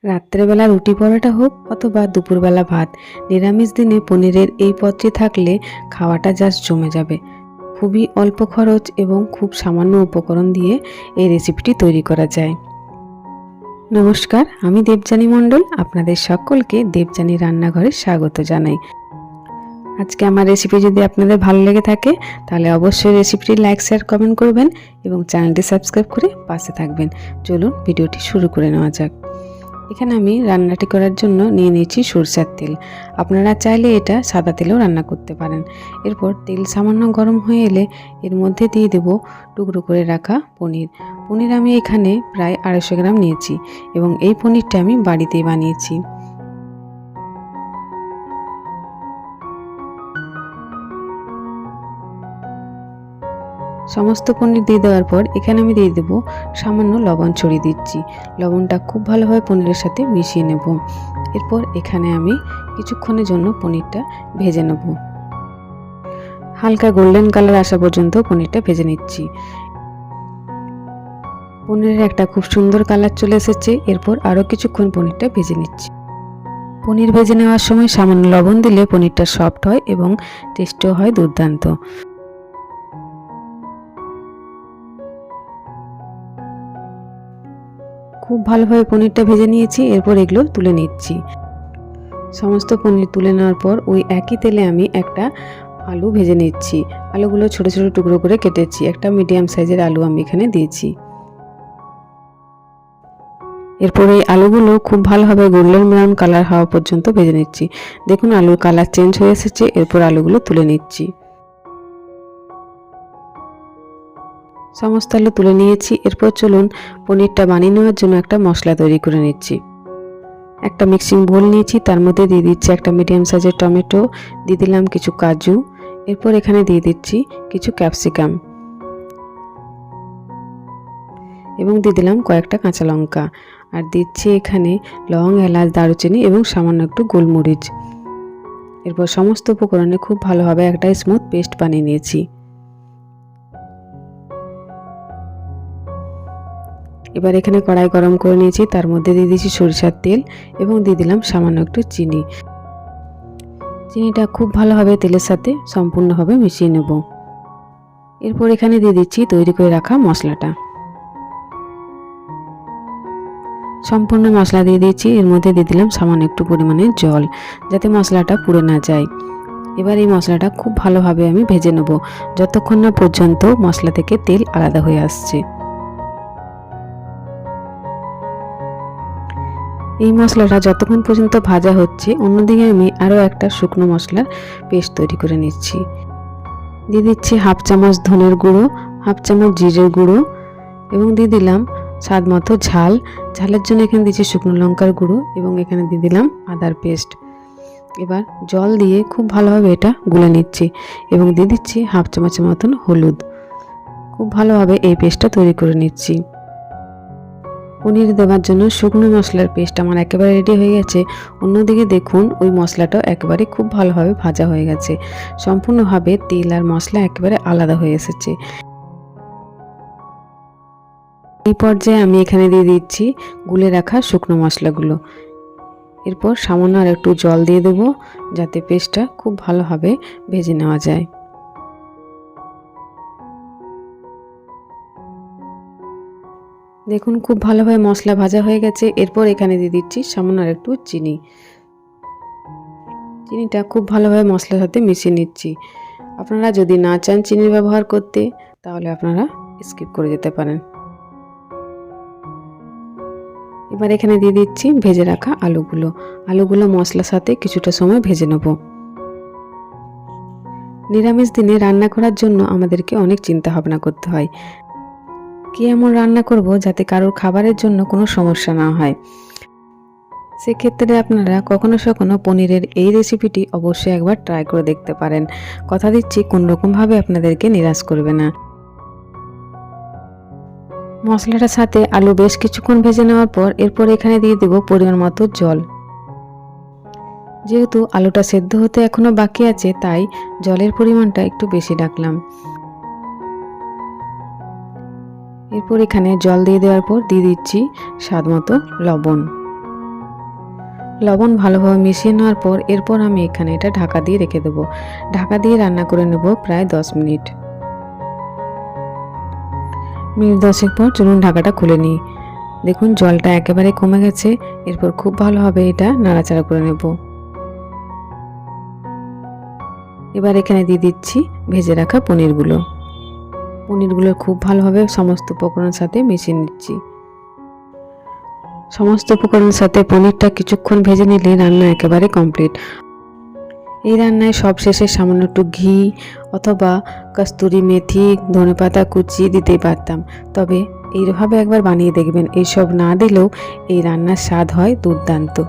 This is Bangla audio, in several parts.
রাত্রেবেলা রুটি পরোটা হোক অথবা দুপুরবেলা ভাত, নিরামিষ দিনে পনিরের এই পদটি থাকলে খাওয়াটা জাস্ট জমে যাবে। খুবই অল্প খরচ এবং খুব সামান্য উপকরণ দিয়ে এই রেসিপিটি তৈরি করা যায়। নমস্কার, আমি দেবযানী মণ্ডল, আপনাদের সকলকে দেবযানী রান্নাঘরে স্বাগত জানাই। আজকে আমার রেসিপি যদি আপনাদের ভালো লেগে থাকে তাহলে অবশ্যই রেসিপিটি লাইক, শেয়ার, কমেন্ট করবেন এবং চ্যানেলটি সাবস্ক্রাইব করে পাশে থাকবেন। চলুন ভিডিওটি শুরু করে নেওয়া যাক। এখানে আমি রান্নাটি করার জন্য নিয়ে নিয়েছি সরষের তেল। আপনারা চাইলে এটা সাদা তেলেও রান্না করতে পারেন। এরপর তেল সামান্য গরম হয়ে এলে এর মধ্যে দিয়ে দেব টুকরো করে রাখা পনির। পনির আমি এখানে প্রায় 250 গ্রাম নিয়েছি এবং এই পনিরটা আমি বাড়িতেই বানিয়েছি। সমস্ত পনির দিয়ে দেওয়ার পর এখানে আমি দিয়ে দেব সামান্য লবণ ছড়িয়ে দিচ্ছি। লবণটা খুব ভালোভাবে পনিরের সাথে মিশিয়ে নেব। এরপর এখানে আমি কিছুক্ষণের জন্য পনিরটা ভেজে নেব। হালকা গোল্ডেন কালার আসা পর্যন্ত পনিরটা ভেজে নিচ্ছি। পনিরের একটা খুব সুন্দর কালার চলে এসেছে। এরপর আরও কিছুক্ষণ পনিরটা ভেজে নিচ্ছি। পনির ভেজে নেওয়ার সময় সামান্য লবণ দিলে পনিরটা সফট হয় এবং টেস্টও হয় দুর্দান্ত। খুব ভালোভাবে পনিরটা ভেজে নিয়েছি। এরপর এগুলো তুলে নিচ্ছি। সমস্ত পনির তুলে নেওয়ার পর ওই একই তেলে আমি একটা আলু ভেজে নিচ্ছি। আলুগুলো ছোট ছোট টুকরো করে কেটেছি। একটা মিডিয়াম সাইজের আলু আমি এখানে দিয়েছি। এরপর এই আলুগুলো খুব ভালোভাবে গোল্ডেন ব্রাউন কালার হওয়া পর্যন্ত ভেজে নিচ্ছি। দেখুন আলুর কালার চেঞ্জ হয়ে এসেছে। এরপর আলুগুলো তুলে নিচ্ছি। সমস্ত আলু তুলে নিয়েছি। এরপর চলুন পনিরটা বানিয়ে নেওয়ার জন্য একটা মশলা তৈরি করে নিচ্ছি। একটা মিক্সিং বোল নিয়েছি, তার মধ্যে দিয়ে দিচ্ছি একটা মিডিয়াম সাইজের টমেটো, দিয়ে দিলাম কিছু কাজু, এরপর এখানে দিয়ে দিচ্ছি কিছু ক্যাপসিকাম এবং দিয়ে দিলাম কয়েকটা কাঁচা লঙ্কা, আর দিচ্ছি এখানে লং, এলাচ, দারুচিনি এবং সামান্য একটু গোলমরিচ। এরপর সমস্ত উপকরণে খুব ভালোভাবে একটা স্মুথ পেস্ট বানিয়ে নিয়েছি। এবার এখানে কড়াই গরম করে নিয়েছি, তার মধ্যে দিয়ে দিয়েছি সরিষার তেল এবং দিয়ে দিলাম সামান্য একটু চিনি। চিনিটা খুব ভালোভাবে তেলের সাথে সম্পূর্ণভাবে মিশিয়ে নেব। এরপর এখানে দিয়ে দিচ্ছি তৈরি করে রাখা মশলাটা। সম্পূর্ণ মশলা দিয়ে দিয়েছি। এর মধ্যে দিয়ে দিলাম সামান্য একটু পরিমাণে জল, যাতে মশলাটা পুড়ে না যায়। এবার এই মশলাটা খুব ভালোভাবে আমি ভেজে নেব যতক্ষণ না পর্যন্ত মশলা থেকে তেল আলাদা হয়ে আসছে। এই মশলাটা যতক্ষণ পর্যন্ত ভাজা হচ্ছে, অন্যদিকে আমি আরও একটা শুকনো মশলার পেস্ট তৈরি করে নিচ্ছি। দিয়ে দিচ্ছি হাফ চামচ ধনের গুঁড়ো, হাফ চামচ জিরের গুঁড়ো এবং দিয়ে দিলাম স্বাদ মতো ঝাল। ঝালের জন্য এখানে দিচ্ছি শুকনো লঙ্কার গুঁড়ো এবং এখানে দিয়ে দিলাম আদার পেস্ট। এবার জল দিয়ে খুব ভালোভাবে এটা গুলে নিচ্ছি এবং দিয়ে দিচ্ছি হাফ চামচের মতন হলুদ। খুব ভালোভাবে এই পেস্টটা তৈরি করে নিচ্ছি। পনির দেওয়ার জন্য শুকনো মশলার পেস্ট আমার একেবারে রেডি হয়ে গেছে। অন্যদিকে দেখুন ওই মশলাটাও একেবারে খুব ভালোভাবে ভাজা হয়ে গেছে। সম্পূর্ণভাবে তেল আর মশলা একেবারে আলাদা হয়ে এসেছে। এই পর্যায়ে আমি এখানে দিয়ে দিচ্ছি গুলে রাখা শুকনো মশলাগুলো। এরপর সামান্য আর একটু জল দিয়ে দেব, যাতে পেস্টটা খুব ভালোভাবে ভেজে নেওয়া যায়। দেখুন খুব ভালোভাবে মশলা ভাজা হয়ে গেছে। এরপর এখানে দিয়ে দিচ্ছি সামান্য আর একটু চিনি। চিনিটা খুব ভালোভাবে মশলার সাথে মিশিয়ে নিচ্ছি। আপনারা যদি না চান চিনির ব্যবহার করতে, তাহলে আপনারা স্কিপ করে যেতে পারেন। এবার এখানে দিয়ে দিচ্ছি ভেজে রাখা আলুগুলো মশলার সাথে কিছুটা সময় ভেজে নেব। নিরামিষ দিনে রান্না করার জন্য আমাদেরকে অনেক চিন্তা ভাবনা করতে হয়। কি এমন রান্না করব যাতে কারোর খাবারের জন্য কোনো সমস্যা না হয়। সেক্ষেত্রে আপনারা কখনো কখনো পনিরের এই রেসিপিটি অবশ্যই একবার ট্রাই করে দেখতে পারেন। কথা দিচ্ছি কোনোরকমভাবে আপনাদেরকে নিরাশ করবে না। মশলাটার সাথে আলু বেশ কিছুক্ষণ ভেজে নেওয়ার পর এরপর এখানে দিয়ে দেব পরিমাণ মতো জল। যেহেতু আলুটা সেদ্ধ হতে এখনো বাকি আছে, তাই জলের পরিমাণটা একটু বেশি রাখলাম। এরপর এখানে জল দিয়ে দেওয়ার পর দিয়ে দিচ্ছি স্বাদ মতো লবণ। লবণ ভালোভাবে মিশিয়ে নেওয়ার পর এরপর আমি এখানে এটা ঢাকা দিয়ে রেখে দেবো। ঢাকা দিয়ে রান্না করে নেব প্রায় 10 মিনিট। মিনিট 10 পর চলুন ঢাকাটা খুলে নিই। দেখুন জলটা একেবারে কমে গেছে। এরপর খুব ভালোভাবে এটা নাড়াচাড়া করে নেব। এবার এখানে দিয়ে দিচ্ছি ভেজে রাখা পনিরগুলো। পনিরগুলো খুব ভালোভাবে সমস্ত উপকরণের সাথে মিশিয়ে নিচ্ছি। সমস্ত উপকরণের সাথে পনিরটা কিছুক্ষণ ভেজে নিলে রান্না একেবারে কমপ্লিট। এই রান্নায় সব শেষে সামান্য একটু ঘি অথবা কস্তুরি মেথি, ধনেপাতা কুচি দিতেই পারতাম, তবে এইভাবে একবার বানিয়ে দেখবেন। এইসব না দিলেও এই রান্নার স্বাদ হয় দুর্দান্ত।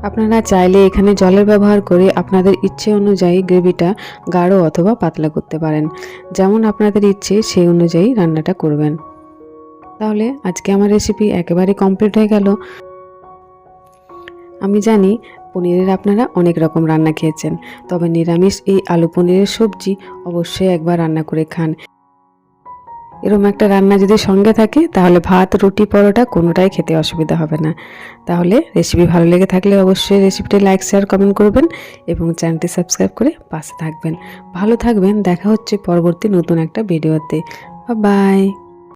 আপনারা চাইলে এখানে জলের ব্যবহার করে আপনাদের ইচ্ছে অনুযায়ী গ্রেভিটা গাঢ় অথবা পাতলা করতে পারেন। যেমন আপনাদের ইচ্ছে সেই অনুযায়ী রান্নাটা করবেন। তাহলে আজকে আমার রেসিপি একেবারে কমপ্লিট হয়ে গেল। আমি জানি পনিরের আপনারা অনেক রকম রান্না খেয়েছেন, তবে নিরামিষ এই আলু পনিরের সবজি অবশ্যই একবার রান্না করে খান। এরকম একটা রান্না যদি সঙ্গে থাকে তাহলে ভাত, রুটি, পরোটা কোনোটাই খেতে অসুবিধা হবে না। তাহলে রেসিপি ভালো লেগে থাকলে অবশ্যই রেসিপিটি লাইক, শেয়ার, কমেন্ট করবেন এবং চ্যানেলটি সাবস্ক্রাইব করে পাশে থাকবেন। ভালো থাকবেন। দেখা হচ্ছে পরবর্তী নতুন একটা ভিডিওতে। বাই।